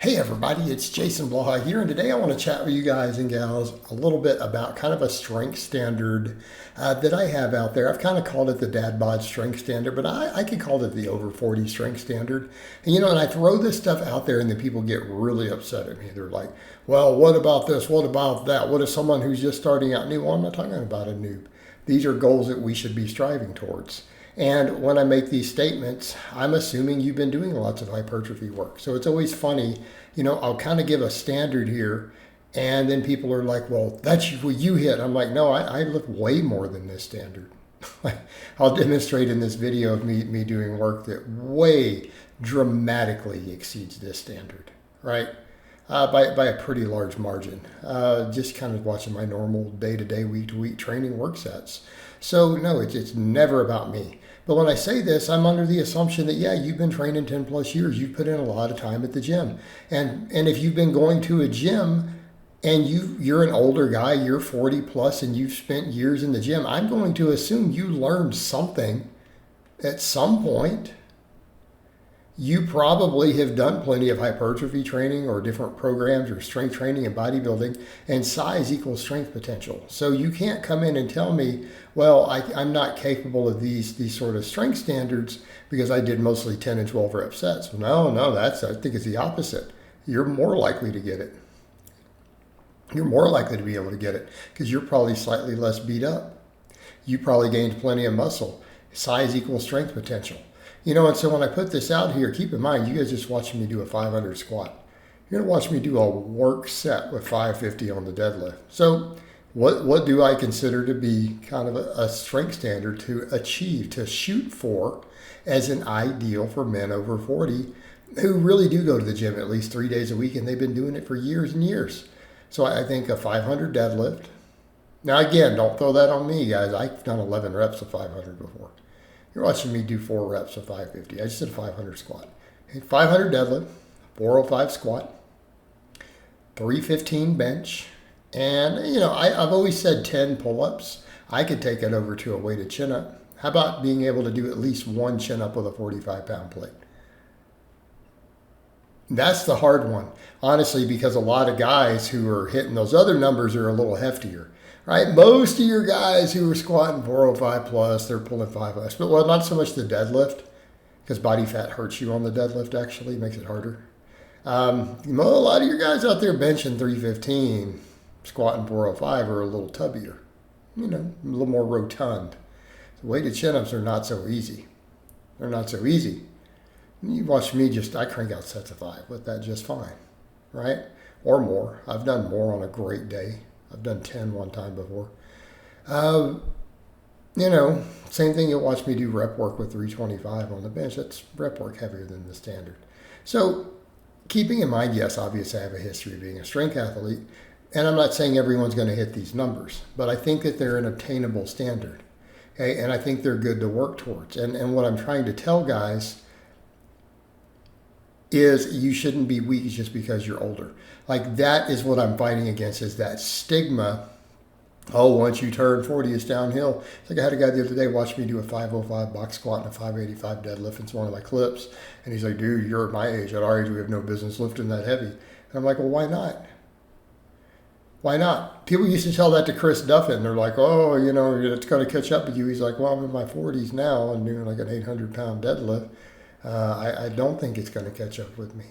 Hey everybody, it's Jason Blaha here, and today I want to chat with you guys and gals a little bit about kind of a strength standard that I have out there. I've kind of called it the dad bod strength standard, but I could call it the over 40 strength standard. And I throw this stuff out there and then people get really upset at me. They're like, well, what about this? What about that? What if someone who's just starting out new? Well, I'm not talking about a noob. These are goals that we should be striving towards. And when I make these statements, I'm assuming you've been doing lots of hypertrophy work. So it's always funny, I'll kind of give a standard here, and then people are like, well, that's what you hit. I'm like, no, I lift way more than this standard. I'll demonstrate in this video of me doing work that way dramatically exceeds this standard, right? By a pretty large margin. Just kind of watching my normal day-to-day, week-to-week training work sets. So no, it's never about me. But when I say this, I'm under the assumption that, yeah, you've been training 10 plus years. You've put in a lot of time at the gym. And if you've been going to a gym and you're an older guy, you're 40 plus and you've spent years in the gym, I'm going to assume you learned something at some point. You probably have done plenty of hypertrophy training or different programs or strength training and bodybuilding, and size equals strength potential. So you can't come in and tell me, well, I'm not capable of these sort of strength standards because I did mostly 10 and 12 rep sets. No, I think it's the opposite. You're more likely to get it. You're more likely to be able to get it because you're probably slightly less beat up. You probably gained plenty of muscle. Size equals strength potential. And so when I put this out here, keep in mind, you guys just watching me do a 500 squat. You're going to watch me do a work set with 550 on the deadlift. So what do I consider to be kind of a strength standard to achieve, to shoot for as an ideal for men over 40 who really do go to the gym at least 3 days a week, and they've been doing it for years and years. So I think a 500 deadlift. Now, again, don't throw that on me, guys. I've done 11 reps of 500 before. You're watching me do 4 reps of 550. I just did a 500 squat. 500 deadlift, 405 squat, 315 bench, and I've always said 10 pull-ups. I could take it over to a weighted chin-up. How about being able to do at least one chin-up with a 45-pound plate? That's the hard one, honestly, because a lot of guys who are hitting those other numbers are a little heftier. Right, most of your guys who are squatting 405 plus, they're pulling 5 less. But well, not so much the deadlift, because body fat hurts you on the deadlift. Actually, makes it harder. A lot of your guys out there benching 315, squatting 405 are a little tubbier, a little more rotund. The weighted chin-ups are not so easy. They're not so easy. You watch me I crank out sets of 5 with that just fine, right? Or more. I've done more on a great day. I've done 10 one time before. Same thing, you'll watch me do rep work with 325 on the bench. That's rep work heavier than the standard. So keeping in mind, yes, obviously I have a history of being a strength athlete, and I'm not saying everyone's going to hit these numbers, but I think that they're an obtainable standard. Okay? And I think they're good to work towards. And what I'm trying to tell guys is you shouldn't be weak just because you're older. Like, that is what I'm fighting against, is that stigma. Oh, once you turn 40, it's downhill. It's like I had a guy the other day watch me do a 505 box squat and a 585 deadlift. It's one of my clips. And he's like, dude, you're at my age. At our age, we have no business lifting that heavy. And I'm like, well, why not? Why not? People used to tell that to Chris Duffin. They're like, oh, it's going to catch up with you. He's like, well, I'm in my 40s now and doing like an 800-pound deadlift. I don't think it's going to catch up with me.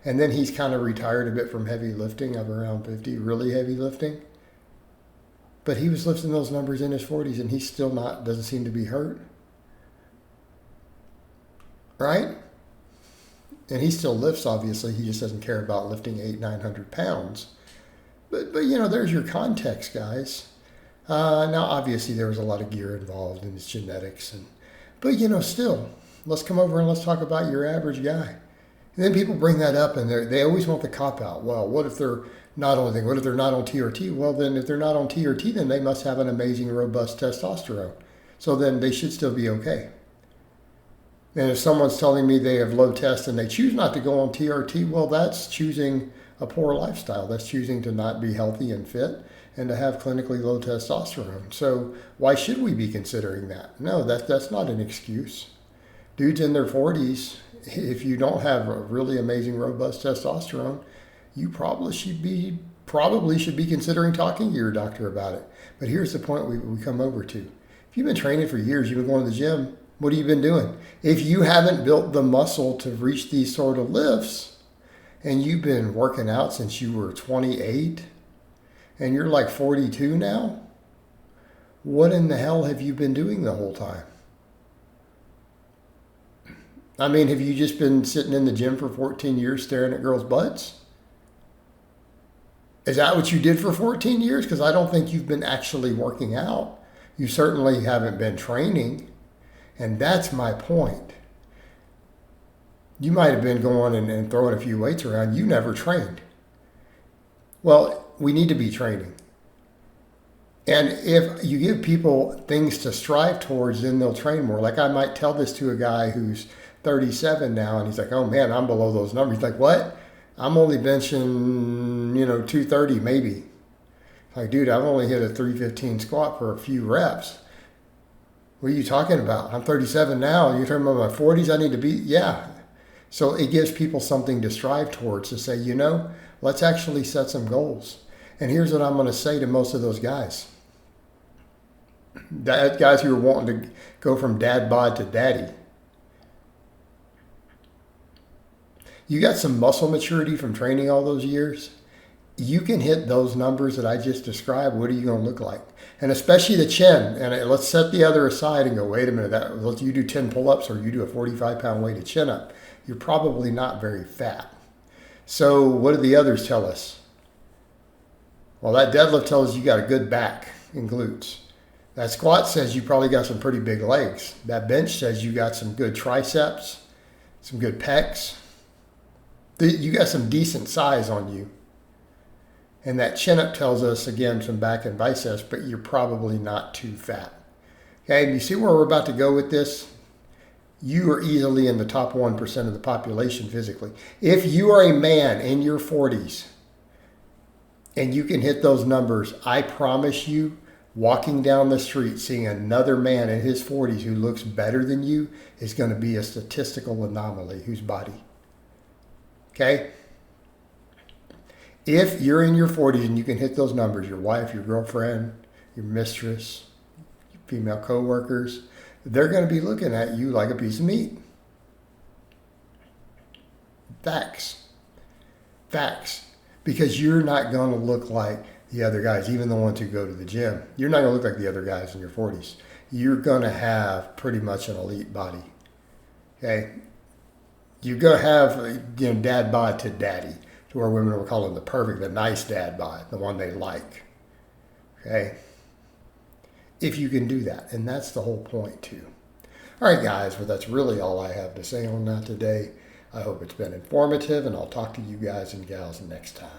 And then he's kind of retired a bit from heavy lifting of around 50, really heavy lifting. But he was lifting those numbers in his 40s and he's still doesn't seem to be hurt. Right? And he still lifts, obviously. He just doesn't care about lifting 800-900 pounds. But there's your context, guys. Now, obviously, there was a lot of gear involved in his genetics. But still, let's come over and let's talk about your average guy. And then people bring that up and they always want the cop-out. Well, what if they're not on TRT? Well, then if they're not on TRT, then they must have an amazing, robust testosterone. So then they should still be okay. And if someone's telling me they have low test and they choose not to go on TRT, well, that's choosing a poor lifestyle. That's choosing to not be healthy and fit and to have clinically low testosterone. So why should we be considering that? No, that's not an excuse. Dudes in their 40s if you don't have a really amazing, robust testosterone, you probably should be considering talking to your doctor about it. But here's the point we come over to. If you've been training for years, you've been going to the gym, what have you been doing? If you haven't built the muscle to reach these sort of lifts, and you've been working out since you were 28, and you're like 42 now, what in the hell have you been doing the whole time? I mean, have you just been sitting in the gym for 14 years staring at girls' butts? Is that what you did for 14 years? Because I don't think you've been actually working out. You certainly haven't been training. And that's my point. You might have been going and throwing a few weights around. You never trained. Well, we need to be training. And if you give people things to strive towards, then they'll train more. Like I might tell this to a guy who's 37 now, and he's like, oh man, I'm below those numbers. He's like, what? I'm only benching, 230 maybe. Like, dude, I've only hit a 315 squat for a few reps. What are you talking about? I'm 37 now. You're talking about my 40s? I need to be, yeah. So it gives people something to strive towards, to say, let's actually set some goals. And here's what I'm going to say to most of those guys. Guys who are wanting to go from dad bod to daddy. You got some muscle maturity from training all those years. You can hit those numbers that I just described. What are you going to look like? And especially the chin. And let's set the other aside and go, wait a minute, you do 10 pull-ups or you do a 45-pound weighted chin up. You're probably not very fat. So what do the others tell us? Well, that deadlift tells you got a good back and glutes. That squat says you probably got some pretty big legs. That bench says you got some good triceps, some good pecs. You got some decent size on you. And that chin up tells us, again, some back and biceps, but you're probably not too fat. Okay, and you see where we're about to go with this? You are easily in the top 1% of the population physically. If you are a man in your 40s and you can hit those numbers, I promise you, walking down the street, seeing another man in his 40s who looks better than you is going to be a statistical anomaly whose body. Okay? If you're in your 40s and you can hit those numbers, your wife, your girlfriend, your mistress, your female coworkers, they're going to be looking at you like a piece of meat. Facts. Facts. Because you're not going to look like the other guys, even the ones who go to the gym. You're not going to look like the other guys in your 40s. You're going to have pretty much an elite body. Okay? You're going to have, dad bod to daddy, to where women will call him the nice dad bod, the one they like. Okay? If you can do that. And that's the whole point, too. All right, guys. Well, that's really all I have to say on that today. I hope it's been informative, and I'll talk to you guys and gals next time.